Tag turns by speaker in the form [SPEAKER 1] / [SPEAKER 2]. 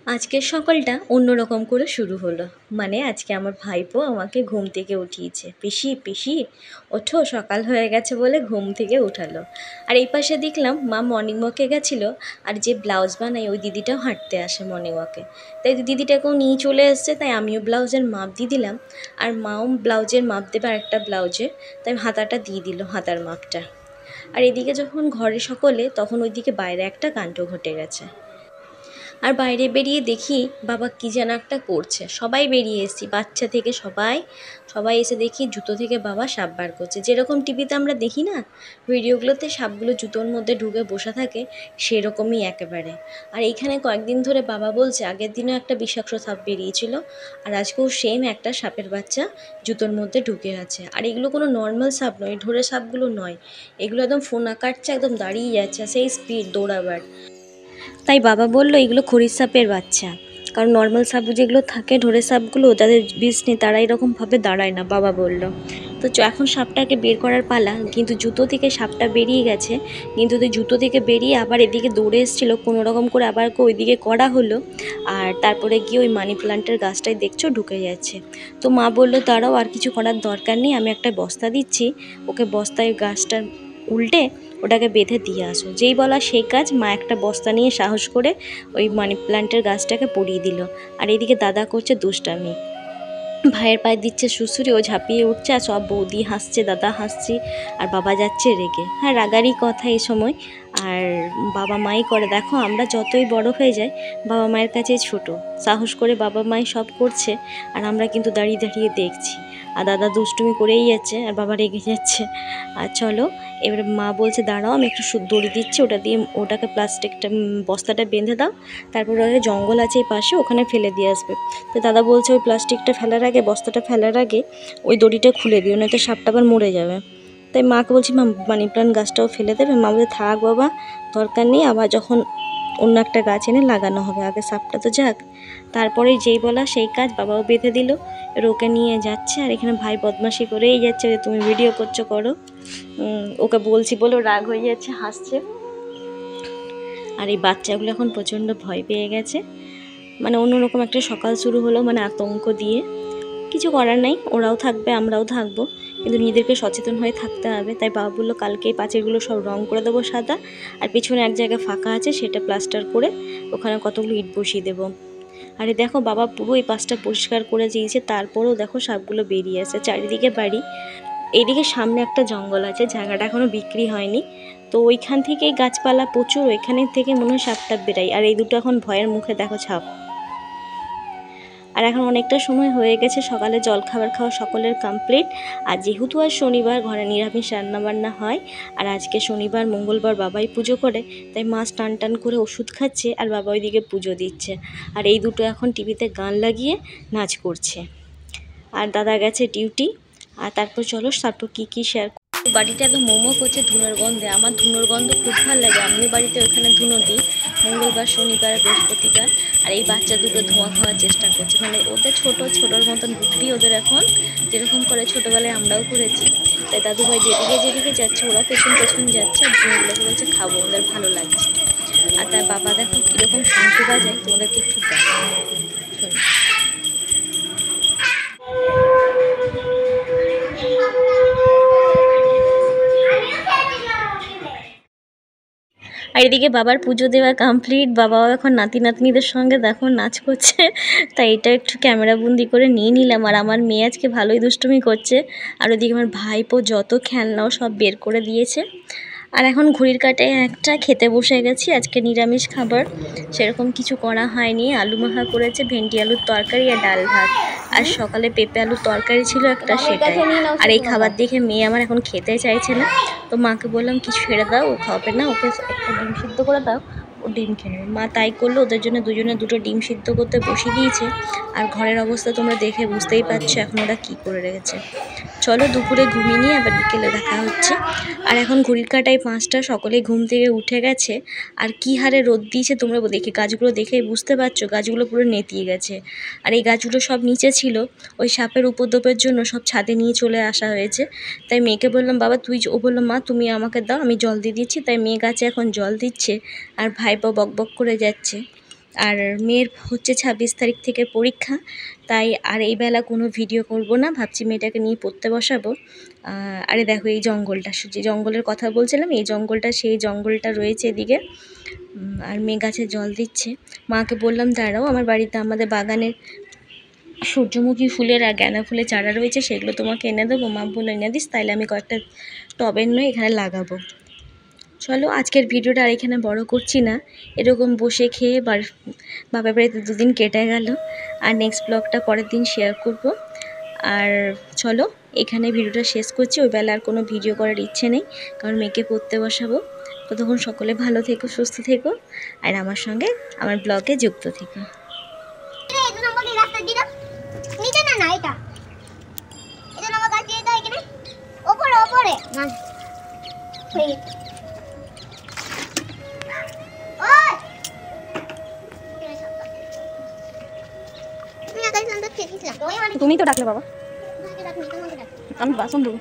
[SPEAKER 1] আজকের সকালটা অন্যরকম করে শুরু হলো। মানে আজকে আমার ভাইপো আমাকে ঘুম থেকে উঠিয়েছে। পিসি, পিসি ওঠো, সকাল হয়ে গেছে বলে ঘুম থেকে উঠালো। আর এই পাশে দেখলাম মা মর্নিং ওয়াকে গেছিলো, আর যে ব্লাউজ বানায় ওই দিদিটাও হাঁটতে আসে মর্নিং ওয়াকে। তাই দিদিটাকেও নিয়ে চলে এসছে, তাই আমিও ব্লাউজের মাপ দিয়ে দিলাম। আর মাও ব্লাউজের মাপ দেবে আরেকটা ব্লাউজে, তাই হাতাটা দিয়ে দিল, হাতার মাপটা। আর এদিকে যখন ঘরে সকলে, তখন ওইদিকে বাইরে একটা কাণ্ড ঘটে গেছে। আর বাইরে বেরিয়ে দেখি বাবা কী যেন একটা করছে। সবাই বেরিয়ে এসেছি, বাচ্চা থেকে সবাই সবাই এসে দেখি জুতো থেকে বাবা সাপ বার করছে। যেরকম টিভিতে আমরা দেখি না ভিডিওগুলোতে, সাপগুলো জুতোর মধ্যে ঢুকে বসে থাকে, সেরকমই একেবারে। আর এইখানে কয়েকদিন ধরে বাবা বলছে আগের দিনও একটা বিষাক্ত সাপ বেরিয়েছিল, আর আজকেও সেম একটা সাপের বাচ্চা জুতোর মধ্যে ঢুকে আছে। আর এগুলো কোনো নর্মাল সাপ নয়, ঢোরে সাপগুলো নয়, এগুলো একদম ফোনা কাটছে, একদম দাঁড়িয়ে যাচ্ছে, সেই স্পিড দৌড়াবার। তাই বাবা বলল এগুলো খড়ির সাপের বাচ্চা। কারণ নর্মাল সাপ যেগুলো থাকে, ঢোরের সাপগুলো যাদের বিষ নেই তারা এরকমভাবে দাঁড়ায় না, বাবা বলল। তো এখন সাপটাকে বের করার পালা। কিন্তু জুতো থেকে সাপটা বেরিয়ে গেছে, কিন্তু জুতো থেকে বেরিয়ে আবার এদিকে দৌড়ে এসেছিলো, কোনো রকম করে আবার ওইদিকে করা হলো। আর তারপরে গিয়ে ওই মানি প্লান্টের গাছটায় দেখছো ঢুকে যাচ্ছে। তো মা বললো দাঁড়াও, আর কিছু করার দরকার নেই, আমি একটা বস্তা দিচ্ছি, ওকে বস্তায় গাছটা উল্টে ওটাকে বেঁধে দিয়ে আসো। যেই বলা সেই কাজ, মা একটা বস্তা নিয়ে সাহস করে ওই মানি প্ল্যান্টের গাছটাকে পরিয়ে দিল। আর এদিকে দাদা করছে দুষ্টামি, ভাইয়ের পায়ে দিচ্ছে সুসুরি, ও ঝাঁপিয়ে উঠছে, আর সব বৌদি হাসছে, দাদা হাসছি, আর বাবা যাচ্ছে রেগে। হ্যাঁ, রাগারই কথা এই সময়। আর বাবা মাই করে, দেখো আমরা যতই বড় হয়ে যাই বাবা মায়ের কাছে ছোট, সাহস করে বাবা মাই সব করছে, আর আমরা কিন্তু দাঁড়িয়ে দাঁড়িয়ে দেখছি। আর দাদা দুষ্টুমি করেই যাচ্ছে, আর বাবা রেগে যাচ্ছে। আর চলো এবারে মা বলছে দাঁড়াও, আমি একটু দড়ি দিচ্ছি, ওটা দিয়ে ওটাকে প্লাস্টিকটা বস্তাটা বেঁধে দাও, তারপর ওখানে জঙ্গল আছে এই পাশে, ওখানে ফেলে দিয়ে আসবে। তো দাদা বলছে ওই প্লাস্টিকটা ফেলার আগে, বস্তাটা ফেলার আগে ওই দড়িটা খুলে দিও, নয়তো সাপটা আবার মরে যাবে। তাই মাকে বলছি মা মানি প্লান্ট গাছটাও ফেলে দেবে। মা বলছে থাক বাবা, দরকার নেই, আবার যখন অন্য একটা গাছ এনে লাগানো হবে, আগে সাপটা তো যাক। তারপরে যেই বলা সেই কাজ, বাবাও বেঁধে দিল, ওকে নিয়ে যাচ্ছে। আর এখানে ভাই বদমাশি করেই যাচ্ছে, যে তুমি ভিডিও করছো করো, ওকে বলছি বলে রাগ হয়ে যাচ্ছে, হাসছে। আর এই বাচ্চাগুলো এখন প্রচণ্ড ভয় পেয়ে গেছে। মানে অন্যরকম একটা সকাল শুরু হলো, মানে আতঙ্ক দিয়ে। কিছু করার নাই, ওরাও থাকবে আমরাও থাকবো, কিন্তু নিজেদেরকে সচেতন হয়ে থাকতে হবে। তাই বাবা বললো কালকে এই পাঁচিলগুলো সব রং করে দেবো সাদা, আর পিছনে এক জায়গায় ফাঁকা আছে সেটা প্লাস্টার করে ওখানে কতগুলো ইট বসিয়ে দেবো। আরে দেখো বাবা পুরো এই পাশটা পরিষ্কার করে দিয়েছে, তারপরেও দেখো সাপগুলো বেরিয়ে আসে। চারিদিকে বাড়ি, এইদিকে সামনে একটা জঙ্গল আছে, জায়গাটা এখনও বিক্রি হয়নি। তো ওইখান থেকেই গাছপালা প্রচুর, ওইখানের থেকে মনে হয় সাপটা বেরাই। আর এই দুটো এখন ভয়ের মুখে দেখো ছাপ। আর এখন অনেকটা সময় হয়ে গেছে, সকালে জলখাবার খাওয়া সকলের কমপ্লিট। আর যেহেতু আজ শনিবার, ঘরে নিরামিষ রান্নাবান্না হয়। আর আজকে শনিবার মঙ্গলবার বাবাই পুজো করে, তাই মা টান টান করে ওষুধ খাচ্ছে, আর বাবা ওইদিকে পুজো দিচ্ছে। আর এই দুটো এখন টিভিতে গান লাগিয়ে নাচ করছে। আর দাদা গেছে ডিউটি। আর তারপর চলো তারপর কী শেয়ার। বাড়িটা একদম মোমো করছে ধুনোর গন্ধে, আমার ধুনোর গন্ধ খুব ভালো লাগে, আমিও বাড়িতে ওখানে ধুনো দিই মঙ্গলবার, শনিবার, বৃহস্পতিবার। আর এই বাচ্চা দুটো ধোঁয়া খাওয়ার চেষ্টা করছে, মানে ওদের ছোটোর মতন বুদ্ধি ওদের এখন, যেরকম করে ছোটোবেলায় আমরাও করেছি। তাই দাদুভাই যেদিকে যেদিকে যাচ্ছে ওরা পেছন পেছন যাচ্ছে, আর ধুনোগুলোকে বলছে খাবো, ওদের ভালো লাগছে। আর তার বাবা দেখো কীরকম শঙ্খ বাজায়, তোমাদেরকে একটু দেখো, শোনো। আর এদিকে বাবার পুজো দেওয়া কমপ্লিট, বাবাও এখন নাতি নাতনিদের সঙ্গে দেখো নাচ করছে। তাই এটা একটু ক্যামেরা বন্দি করে নিয়ে নিলাম। আর আমার মেয়ে আজকে ভালোই দুষ্টুমি করছে। আর ওদিকে আমার ভাইপো যত খেলনাও সব বের করে দিয়েছে। আর এখন ঘড়ির কাঁটায় একটা খেতে বসে গেছি। আজকে নিরামিষ খাবার, সেরকম কিছু করা হয়নি। আলু মাখা করেছে, ভেন্ডি আলুর তরকারি আর ডাল ভাত। আর সকালে পেঁপে আলুর তরকারি ছিল একটা, সেটাই। আর এই খাবার দেখে মেয়ে আমার এখন খেতে চাইছে না। তো মাকে বললাম কিছু ছেড়ে দাও, ও খাবে না, ওকে একটা ডিম সিদ্ধ করে দাও, ও ডিম খেয়ে নেবে। মা তাই করলো, ওদের জন্য দুজনে দুটো ডিম সিদ্ধ করতে বসিয়ে দিয়েছে। আর ঘরের অবস্থা তোমরা দেখে বুঝতেই পারছো এখন ওরা কী করে রেখেছে। চলো দুপুরে ঘুমিয়ে নিয়ে আবার বিকেলে দেখা হচ্ছে। আর এখন ঘড়ির কাঁটায় 5টা, সকলেই ঘুম থেকে উঠে গেছে। আর কী হারে রোদ দিয়েছে তোমরা দেখে, গাছগুলো দেখেই বুঝতে পারছো, গাছগুলো পুরো নেতিয়ে গেছে। আর এই গাছগুলো সব নিচে ছিল, ওই সাপের উপদ্রবের জন্য সব ছাদে নিয়ে চলে আসা হয়েছে। তাই মেয়েকে বললাম বাবা তুই, ও বললো মা তুমি আমাকে দাও, আমি জল দিয়ে দিচ্ছি। তাই মেয়ে গাছে এখন জল দিচ্ছে, আর ভাইপো বকবক করে যাচ্ছে। আর মেয়ের হচ্ছে 26 তারিখ থেকে পরীক্ষা, তাই আর এই বেলা কোনো ভিডিও করব না, ভাবছি মেয়েটাকে নিয়ে পড়তে বসাবো। আরে দেখো এই জঙ্গলটা, যে জঙ্গলের কথা বলছিলাম, এই জঙ্গলটা সেই জঙ্গলটা রয়েছে এদিকে। আর মেয়ে গাছে জল দিচ্ছে। মাকে বললাম দাঁড়াও, আমার বাড়িতে আমাদের বাগানের সূর্যমুখী ফুলের আর গাঁদা ফুলের চারা রয়েছে, সেগুলো তোমাকে এনে দেবো। মা বললো এনে দিস, তাইলে আমি কয়েকটা টবের নয় এখানে লাগাবো। চলো আজকের ভিডিওটা আর এখানে বড় করছি না, এরকম বসে খেয়ে বাবার বাড়িতে 2 দিন কেটে গেল। আর নেক্সট ব্লগটা পরের দিন শেয়ার করব। আর চলো এখানে ভিডিওটা শেষ করছি, ওই বেলা আর কোনো ভিডিও করার ইচ্ছে নেই, কারণ মেয়েকে পড়তে বসাবো। ততক্ষণ সকলে ভালো থেকো, সুস্থ থেকো, আর আমার সঙ্গে আমার ব্লগে যুক্ত থেকো। তুমি তো ডাকলে বাবা, আমি বাসন দেবো।